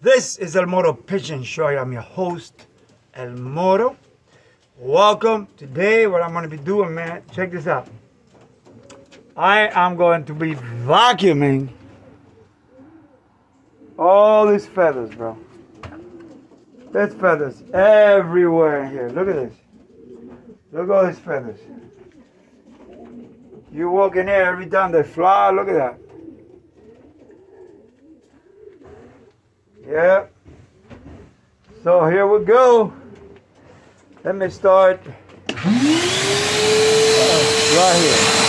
This is El Moro Pigeon Show. I'm your host, El Moro. Welcome. Today, what I'm going to be doing, man, check this out. I am going to be vacuuming all these feathers, bro. There's feathers everywhere in here. Look at this. Look at all these feathers. You walk in here, every time they fly, look at that. Yeah. So here we go. Let me start right here.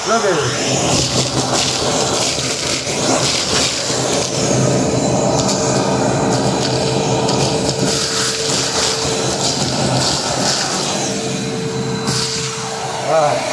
Look at this. All right.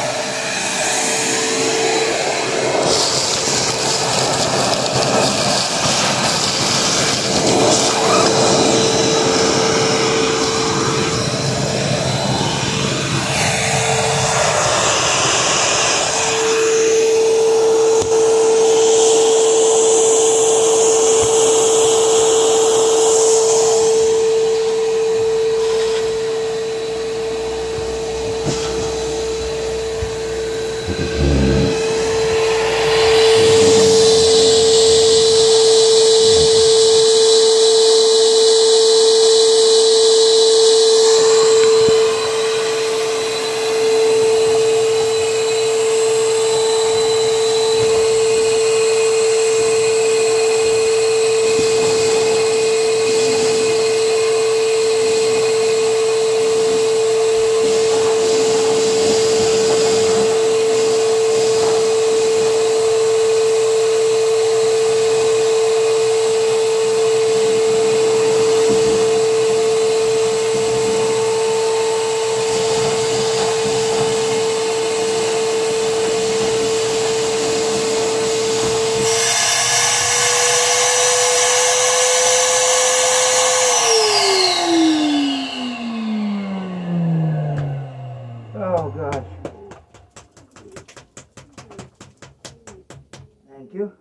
Oh gosh. Thank you.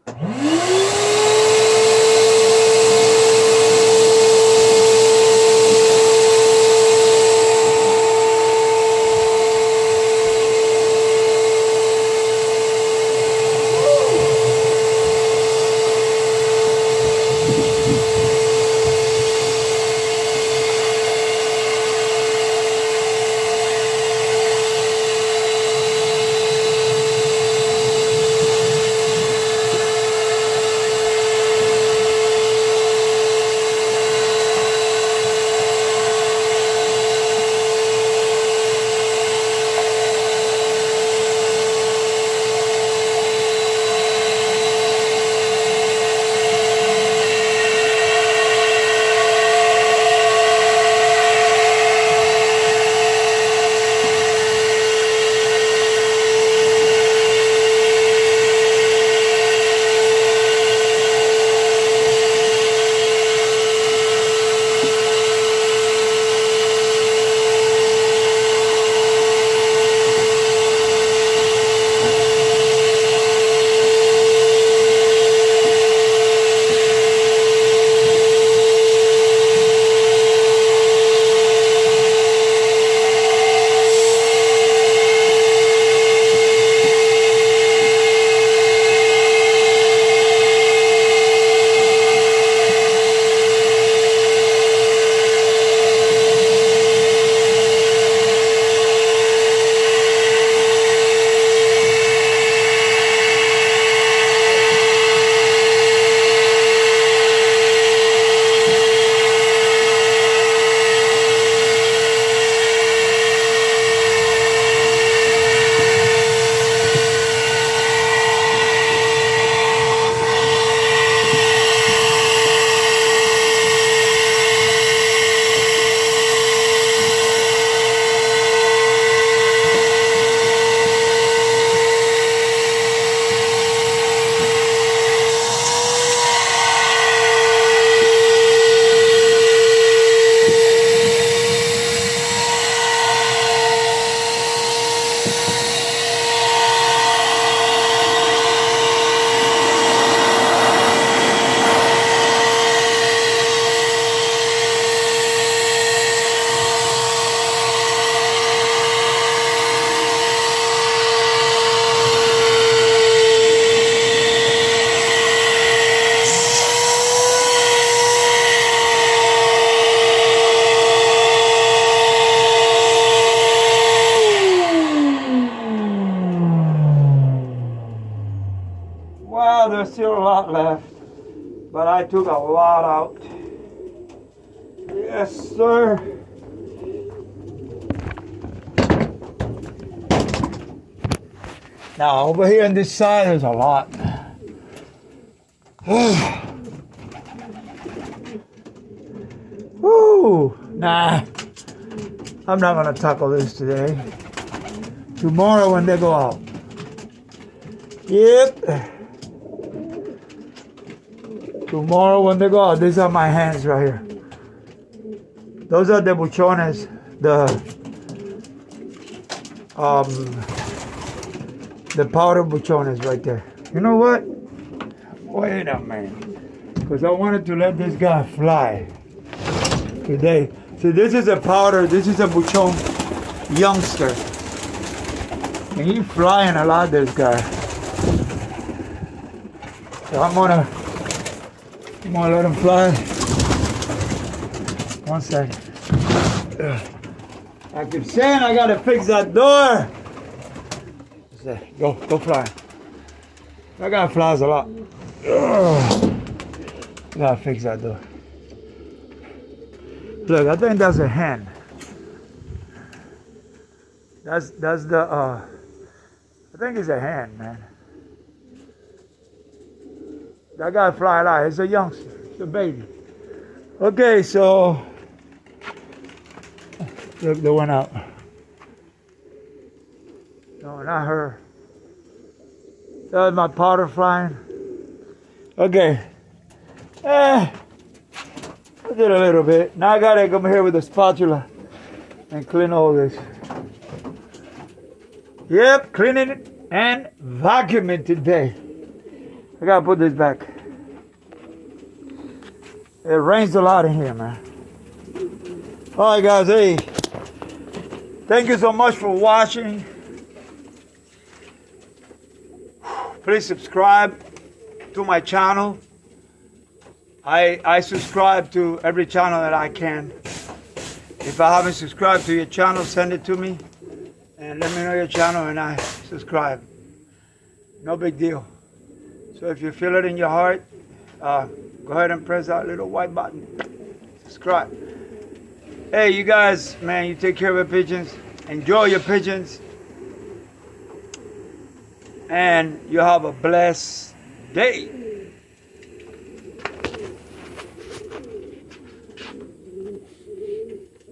Well, there's still a lot left, but I took a lot out. Yes, sir. Now, over here on this side, there's a lot. Woo! Nah, I'm not gonna tackle this today. Tomorrow when they go out. Yep. Tomorrow when they go out, these are my hands right here. Those are the buchones, the powder buchones right there. You know what? Wait a minute. Because I wanted to let this guy fly today. See, this is a powder, this is a buchon youngster. And he's flying a lot, this guy. So I'm gonna let him fly. One second. I keep saying I gotta fix that door. Go fly. That guy flies a lot. Gotta fix that door. Look, I think that's a hen. That's the I think it's a hen, man. That guy fly a lot. It's a youngster. It's a baby. Okay, so look, they went out. No, not her. That was my powder flying. Okay. I did a little bit. Now I gotta come here with a spatula and clean all this. Yep, cleaning it and vacuuming today. I gotta put this back. It rains a lot in here, man. Alright guys, hey. Thank you so much for watching. Please subscribe to my channel. I subscribe to every channel that I can. If I haven't subscribed to your channel, send it to me and let me know your channel and I subscribe. No big deal. So if you feel it in your heart, go ahead and press that little white button. Subscribe. Hey, you guys, man, you take care of your pigeons. Enjoy your pigeons. And you have a blessed day.